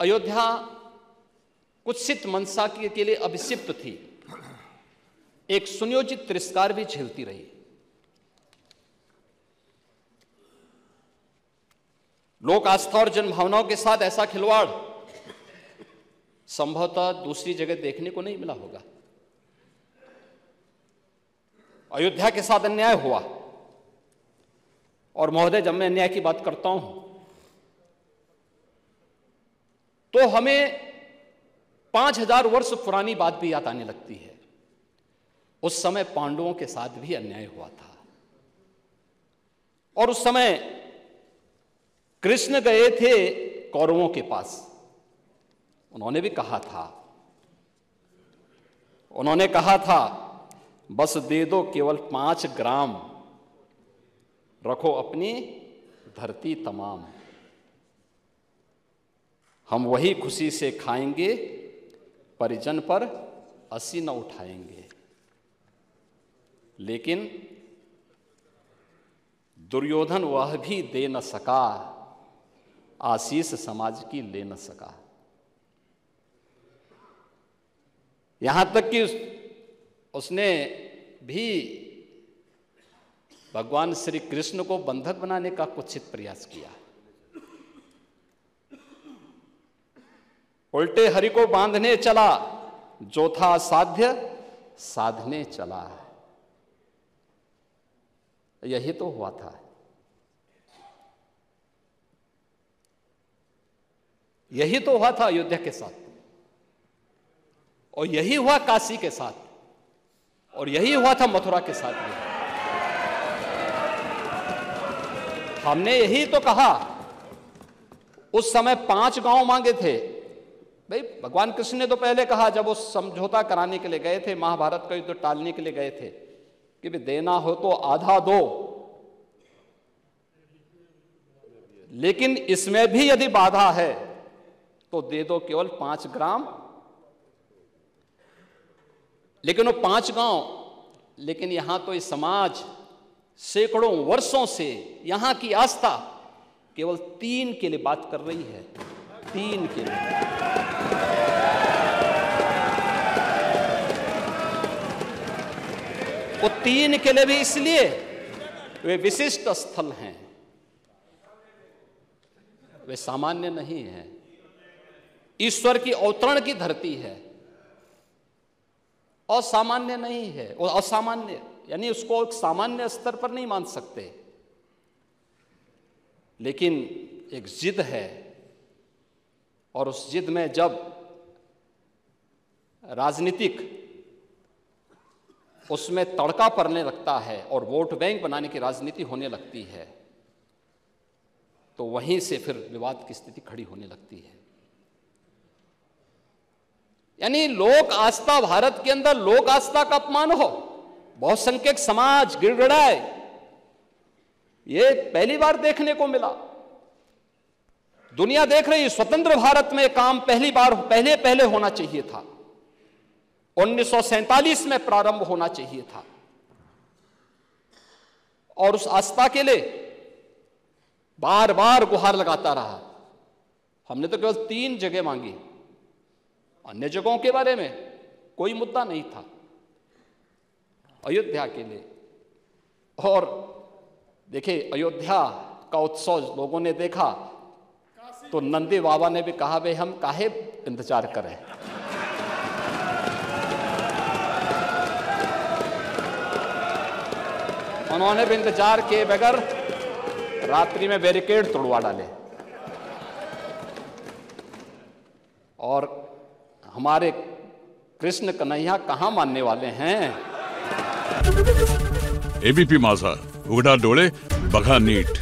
अयोध्या कुत्सित मंशा के लिए अभिषिक्त थी, एक सुनियोजित तिरस्कार भी झेलती रही। लोक आस्था और जनभावनाओं के साथ ऐसा खिलवाड़ संभवतः दूसरी जगह देखने को नहीं मिला होगा। अयोध्या के साथ अन्याय हुआ, और महोदय जब मैं अन्याय की बात करता हूं तो हमें 5000 वर्ष पुरानी बात भी याद आने लगती है। उस समय पांडवों के साथ भी अन्याय हुआ था, और उस समय कृष्ण गए थे कौरवों के पास। उन्होंने भी कहा था बस दे दो केवल 5 ग्राम, रखो अपनी धरती तमाम, हम वही खुशी से खाएंगे, परिजन पर असी न उठाएंगे। लेकिन दुर्योधन वह भी दे न सका, आशीष समाज की ले न सका। यहां तक कि उसने भी भगवान श्री कृष्ण को बंधक बनाने का कुत्सित प्रयास किया। उल्टे हरि को बांधने चला, जो था साध्य साधने चला। यही तो हुआ था। यही तो हुआ था अयोध्या के साथ, और यही हुआ काशी के साथ, और यही हुआ था मथुरा के साथ भी। हमने यही तो कहा, उस समय 5 गांव मांगे थे। भाई भगवान कृष्ण ने तो पहले कहा, जब वो समझौता कराने के लिए गए थे, महाभारत का युद्ध टालने के लिए गए थे, कि भाई देना हो तो आधा दो, लेकिन इसमें भी यदि बाधा है तो दे दो केवल 5 ग्राम। लेकिन वो 5 गांव, लेकिन यहां तो इस समाज सैकड़ों वर्षों से यहां की आस्था केवल 3 के लिए बात कर रही है। 3 के लिए। वो 3 के लिए भी इसलिए वे विशिष्ट स्थल हैं, वे सामान्य नहीं हैं। ईश्वर की अवतरण की धरती है, असामान्य नहीं है। और असामान्य यानी उसको एक सामान्य स्तर पर नहीं मान सकते, लेकिन एक जिद है, और उस जिद में जब राजनीतिक उसमें तड़का पड़ने लगता है और वोट बैंक बनाने की राजनीति होने लगती है, तो वहीं से फिर विवाद की स्थिति खड़ी होने लगती है। यानी लोक आस्था, भारत के अंदर लोक आस्था का अपमान हो, बहुसंख्यक समाज गिड़गिड़ाए, ये पहली बार देखने को मिला। दुनिया देख रही, स्वतंत्र भारत में काम पहले होना चाहिए था। 1947 में प्रारंभ होना चाहिए था, और उस आस्था के लिए बार बार गुहार लगाता रहा। हमने तो केवल 3 जगह मांगी, अन्य जगहों के बारे में कोई मुद्दा नहीं था। अयोध्या के लिए, और देखिए अयोध्या का उत्सव लोगों ने देखा तो नंदी बाबा ने भी कहा, भाई हम काहे इंतजार करें। उन्होंने भी इंतजार किए बगैर रात्रि में बैरिकेड तोड़वा डाले, और हमारे कृष्ण कन्हैया कहां मानने वाले हैं। एबीपी माझा, उघडा डोळे बघा नीट।